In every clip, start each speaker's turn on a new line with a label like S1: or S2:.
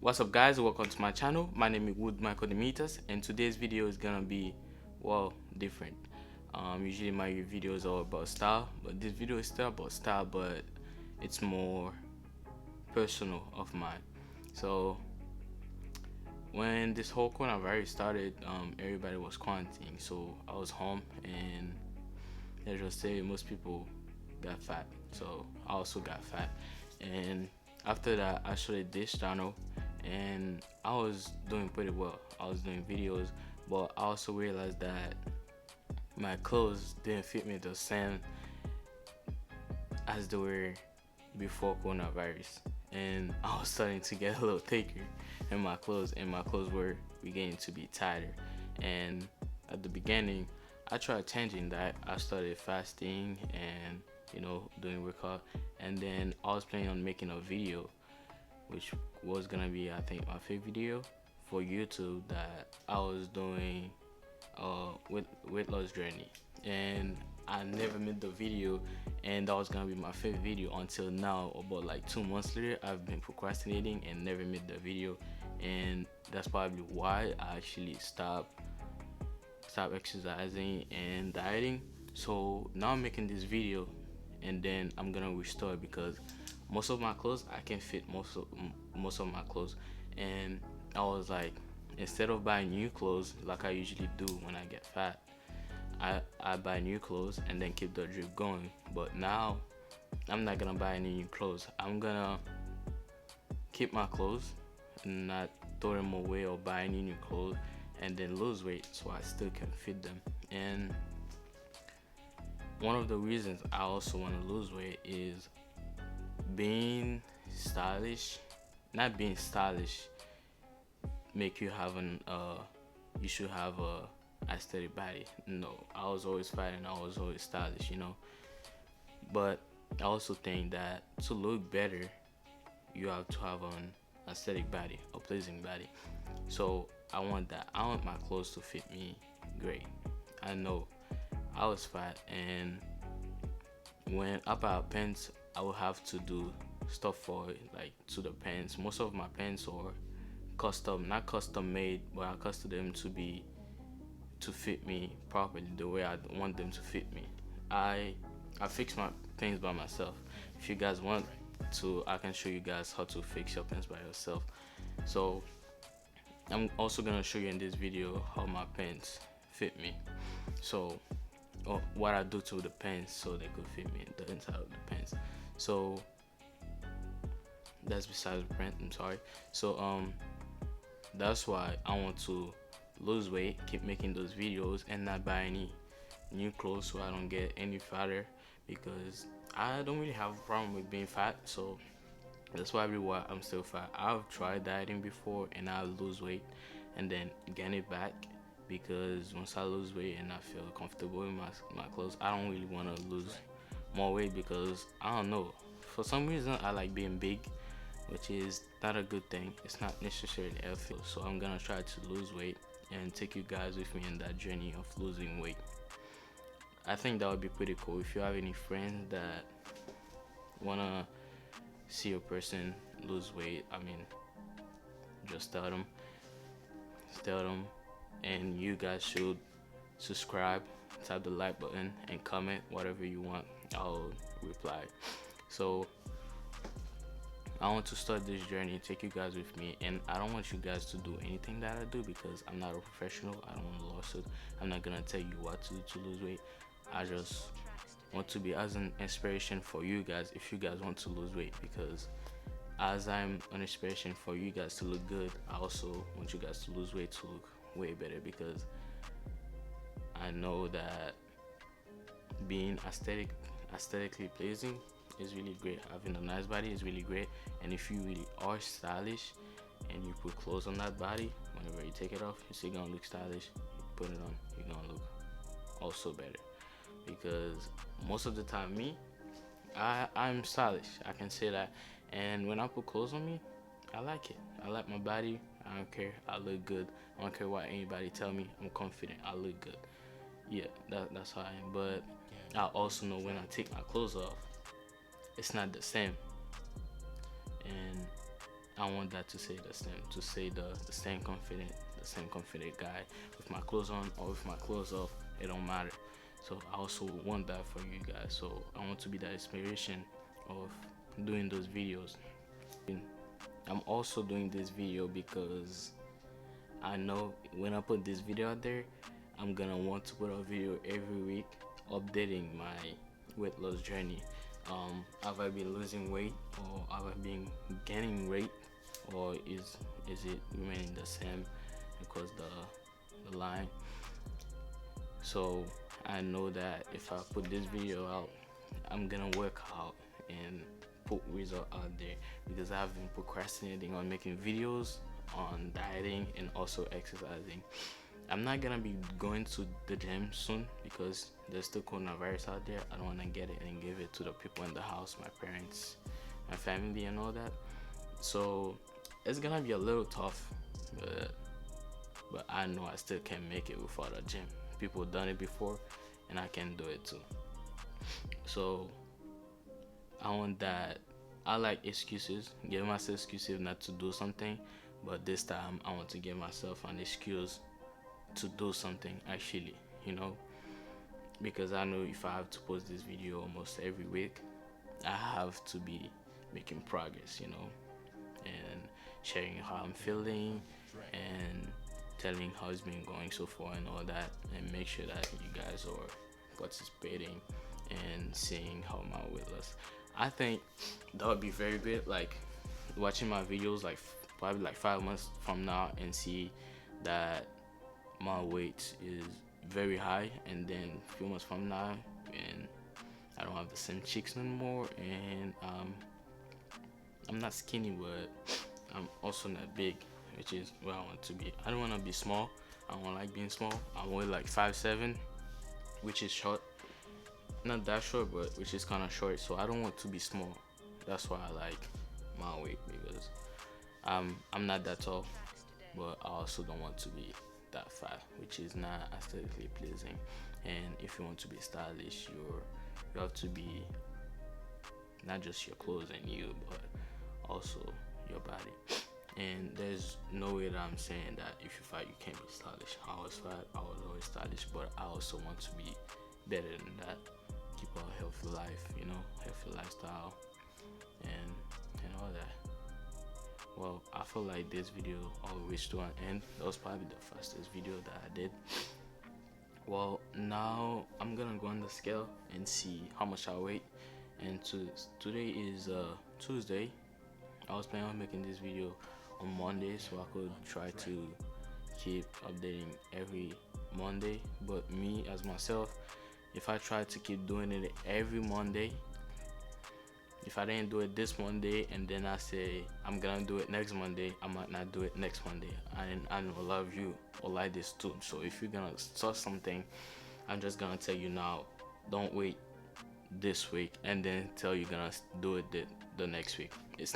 S1: What's up, guys? Welcome to my channel. My name is Wood Michael Demeters, and today's video is gonna be different. Usually my videos are about style, but this video is still about style, but it's more personal of mine. So when this whole coronavirus started, everybody was quarantining, so I was home, and let's just say most people got fat. So I also got fat, and after that, I started this channel, and I was doing pretty well. I was doing videos, but I also realized that my clothes didn't fit me the same as they were before coronavirus, and I was starting to get a little thicker in my clothes, and my clothes were beginning to be tighter. And at the beginning, I tried changing that. I started fasting and doing workout, and then I was planning on making a video which was gonna be, I think, my favorite video for YouTube, that I was doing weight loss journey, and I never made the video, and that was gonna be my favorite video until now. About like 2 months later, I've been procrastinating and never made the video, and that's probably why I actually stopped exercising and dieting. So now I'm making this video, and then I'm gonna restore it because most of my clothes I can fit most of my clothes, and I was like, instead of buying new clothes like I usually do when I get fat, I buy new clothes and then keep the drip going. But now I'm not gonna buy any new clothes. I'm gonna keep my clothes and not throw them away or buy any new clothes, and then lose weight so I still can fit them. And one of the reasons I also want to lose weight is being stylish. Not being stylish make you have you should have a aesthetic body. No, I was always fat and I was always stylish, but I also think that to look better, you have to have an aesthetic body, a pleasing body. So I want that. I want my clothes to fit me great. I know I was fat, and when I buy pants, I will have to do stuff for it, like to the pants. Most of my pants are custom, not custom made, but I custom them to fit me properly the way I want them to fit me. I fix my things by myself. If you guys want to, I can show you guys how to fix your pants by yourself. So I'm also gonna show you in this video how my pants fit me. So what I do to the pants so they could fit me the inside of the pants. So that's besides the print. I'm sorry. So that's why I want to lose weight, keep making those videos, and not buy any new clothes so I don't get any fatter, because I don't really have a problem with being fat. So that's probably why I'm still fat. I've tried dieting before and I lose weight and then gain it back, because once I lose weight and I feel comfortable in my clothes, I don't really want to lose more weight, because I don't know, for some reason I like being big, which is not a good thing. It's not necessarily healthy. So I'm gonna try to lose weight and take you guys with me in that journey of losing weight. I think that would be pretty cool. If you have any friends that wanna see a person lose weight, I mean, just tell them, and you guys should subscribe, tap the like button, and comment whatever you want. I'll reply. So I want to start this journey, take you guys with me, and I don't want you guys to do anything that I do, because I'm not a professional. I don't want a lawsuit. I'm not gonna tell you what to do to lose weight. I just want to be as an inspiration for you guys if you guys want to lose weight, because as I'm an inspiration for you guys to look good, I also want you guys to lose weight to look way better, because I know that being aesthetically pleasing is really great. Having a nice body is really great, and if you really are stylish and you put clothes on that body, whenever you take it off, you're still gonna look stylish. You put it on, you're gonna look also better, because most of the time I'm stylish, I can say that. And when I put clothes on me, I like it. I like my body. I don't care. I look good. I don't care what anybody tell me. I'm confident. I look good. Yeah, that's how I am. But I also know when I take my clothes off, it's not the same. And I want that to say the same, to say the same confident guy with my clothes on or with my clothes off. It don't matter. So I also want that for you guys. So I want to be that inspiration of doing those videos. I'm also doing this video because I know when I put this video out there, I'm gonna want to put a video every week updating my weight loss journey. Have I been losing weight, or have I been gaining weight, or is it remaining the same because the line? So I know that if I put this video out, I'm gonna work out and put result out there, because I've been procrastinating on making videos on dieting and also exercising. I'm not gonna be going to the gym soon because there's still coronavirus out there. I don't wanna get it and give it to the people in the house, my parents, my family, and all that. So it's gonna be a little tough, but I know I still can make it without a gym. People done it before, and I can do it too. So I want that. I like excuses, give myself excuses not to do something, but this time I want to give myself an excuse to do something actually, because I know if I have to post this video almost every week, I have to be making progress, and sharing how I'm feeling and telling how it's been going so far and all that, and make sure that you guys are participating and seeing how my weight loss. I think that would be very good, like watching my videos like probably like 5 months from now and see that my weight is very high, and then a few months from now and I don't have the same cheeks anymore, and I'm not skinny, but I'm also not big, which is where I want to be. I don't want to be small. I don't like being small. I'm only like 5'7", which is short. Not that short, but which is kind of short. So I don't want to be small. That's why I like my weight, because I'm not that tall, but I also don't want to be that fat, which is not aesthetically pleasing. And if you want to be stylish, you have to be not just your clothes and you, but also your body. And there's no way that I'm saying that if you fat you can't be stylish. I was fat, I was always stylish, but I also want to be better than that. Keep a healthy life, healthy lifestyle, and all that. Well, I feel like this video always to an end. That was probably the fastest video that I did. Well, now I'm gonna go on the scale and see how much I weigh. And today is Tuesday. I was planning on making this video on Monday so I could try to keep updating every Monday. But me as myself, if I try to keep doing it every Monday, if I didn't do it this Monday and then I say I'm gonna do it next Monday, I might not do it next Monday. And I know a lot of you will like this too. So if you're gonna start something, I'm just gonna tell you now, don't wait this week and then tell you're gonna do it the next week. It's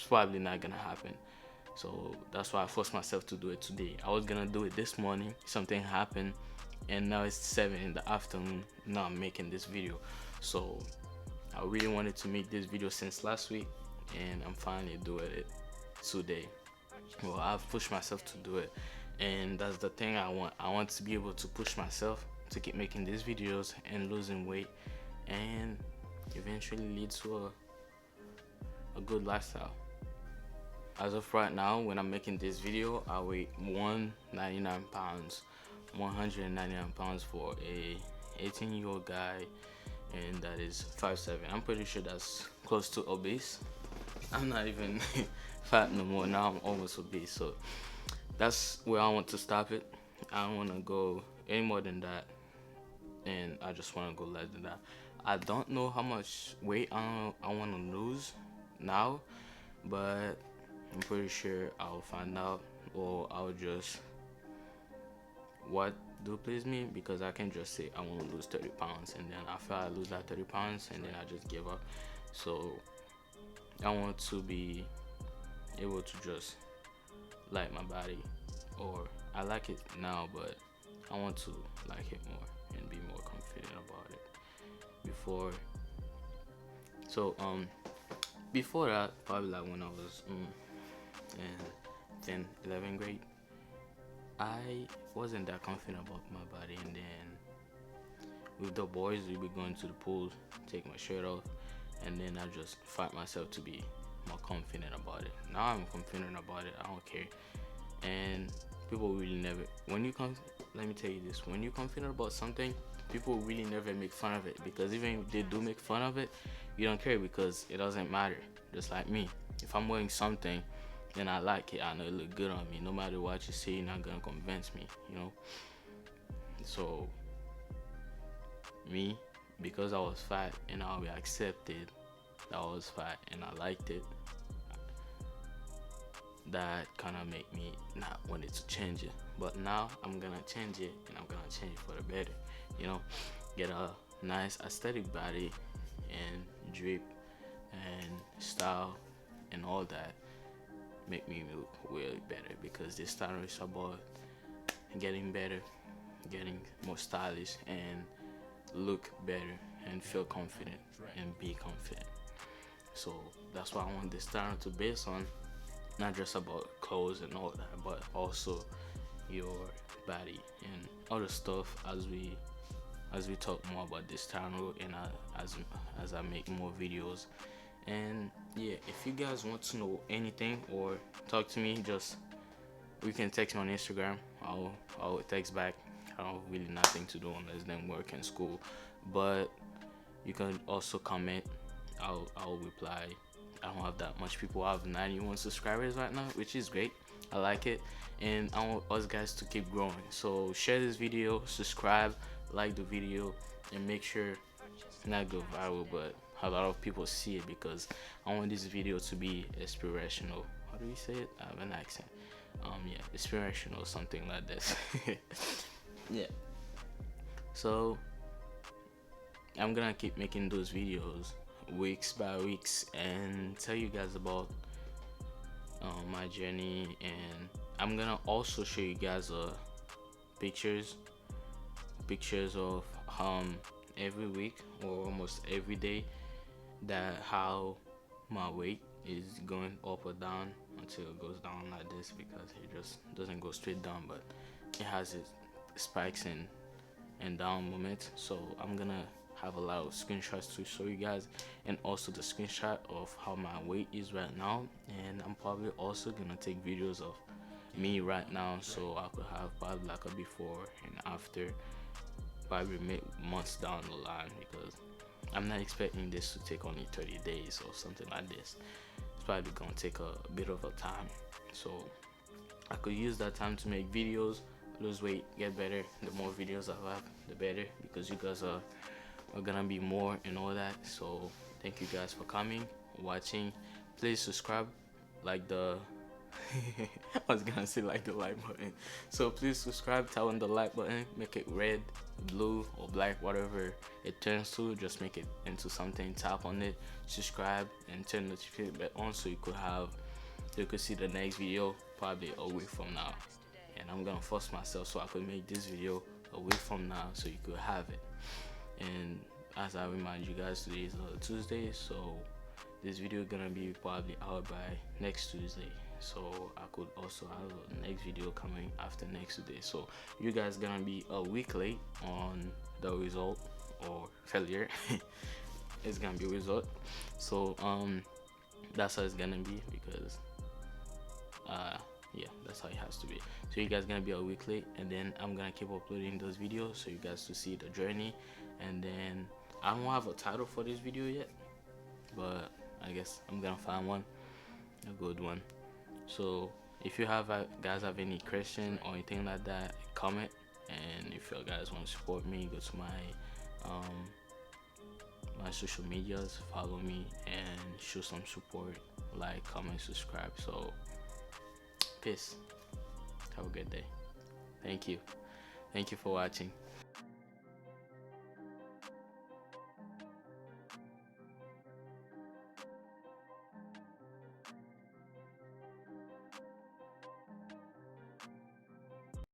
S1: probably not gonna happen. So that's why I forced myself to do it today. I was gonna do it this morning, something happened, and now it's 7 in the afternoon. Now I'm making this video. So I really wanted to make this video since last week, and I'm finally doing it today. Well, I've pushed myself to do it, and that's the thing I want. I want to be able to push myself to keep making these videos and losing weight, and eventually lead to a good lifestyle. As of right now, when I'm making this video, I weigh 199 pounds, 199 pounds for a 18-year-old guy, and that is 5'7". I'm pretty sure that's close to obese. I'm not even fat no more. Now I'm almost obese, so that's where I want to stop it. I don't want to go any more than that, and I just want to go less than that. I don't know how much weight I want to lose now, but I'm pretty sure I'll find out, or I'll just what do please me, because I can just say I want to lose 30 pounds and then after I lose that 30 pounds and then I just give up. So I want to be able to just like my body, or I like it now, but I want to like it more and be more confident about it. Before that, probably like when I was in 10th, 11th grade, I wasn't that confident about my body, and then with the boys, we be going to the pool, take my shirt off, and then I just fight myself to be more confident about it. Now I'm confident about it. I don't care, and people really never. When you come, let me tell you this: when you're confident about something, people really never make fun of it, because even if they do make fun of it, you don't care because it doesn't matter. Just like me, if I'm wearing something and I like it, I know it look good on me. No matter what you say, you're not gonna convince me, you know. So me, because I was fat and I accepted that I was fat and I liked it, that kind of make me not wanted to change it. But now I'm gonna change it, and I'm gonna change it for the better, you know. Get a nice aesthetic body and drip and style and all that, make me look way better, because this time is about getting better, getting more stylish, and look better and feel confident and be confident. So that's why I want this channel to base on, not just about clothes and all that, but also your body and other stuff as we talk more about this channel, and as I make more videos. And yeah, if you guys want to know anything or talk to me, just we can text me on Instagram. I'll text back. I don't really nothing to do unless then work and school, but you can also comment. I'll reply. I don't have that much people. I have 91 subscribers right now, which is great. I like it, and I want us guys to keep growing. So share this video, subscribe, like the video, and make sure not go viral, but a lot of people see it, because I want this video to be inspirational. How do you say it? I have an accent. Yeah, inspirational, something like this. Yeah. So I'm gonna keep making those videos weeks by weeks and tell you guys about my journey, and I'm gonna also show you guys pictures of every week or almost every day, that how my weight is going up or down until it goes down like this, because it just doesn't go straight down, but it has its spikes and down moments. So I'm gonna have a lot of screenshots to show you guys, and also the screenshot of how my weight is right now. And I'm probably also gonna take videos of me right now, so I could have probably like a before and after, probably months down the line, because I'm not expecting this to take only 30 days or something like this. It's probably gonna take a bit of a time, so I could use that time to make videos, lose weight, get better. The more videos I have, the better, because you guys are gonna be more and all that. So thank you guys for coming, watching. Please subscribe, like the I was gonna say like the like button. So please subscribe, tap on the like button, make it red, blue, or black, whatever it turns to. Just make it into something, tap on it, subscribe, and turn the notification bell on, so you could see the next video probably a week from now. And I'm gonna force myself so I could make this video a week from now, so you could have it. And as I remind you guys, today is Tuesday, so this video gonna be probably out by next Tuesday, so I could also have a next video coming after next Tuesday. So you guys gonna be a week late on the result or failure. It's gonna be a result. So that's how it's gonna be, because yeah, that's how it has to be. So you guys gonna be a week late, and then I'm gonna keep uploading those videos so you guys to see the journey. And then I don't have a title for this video yet, but I guess I'm gonna find one, a good one. So if you guys have any question or anything like that, comment. And if you guys want to support me, go to my social medias, follow me, and show some support, like, comment, subscribe. So peace, have a good day. Thank you for watching.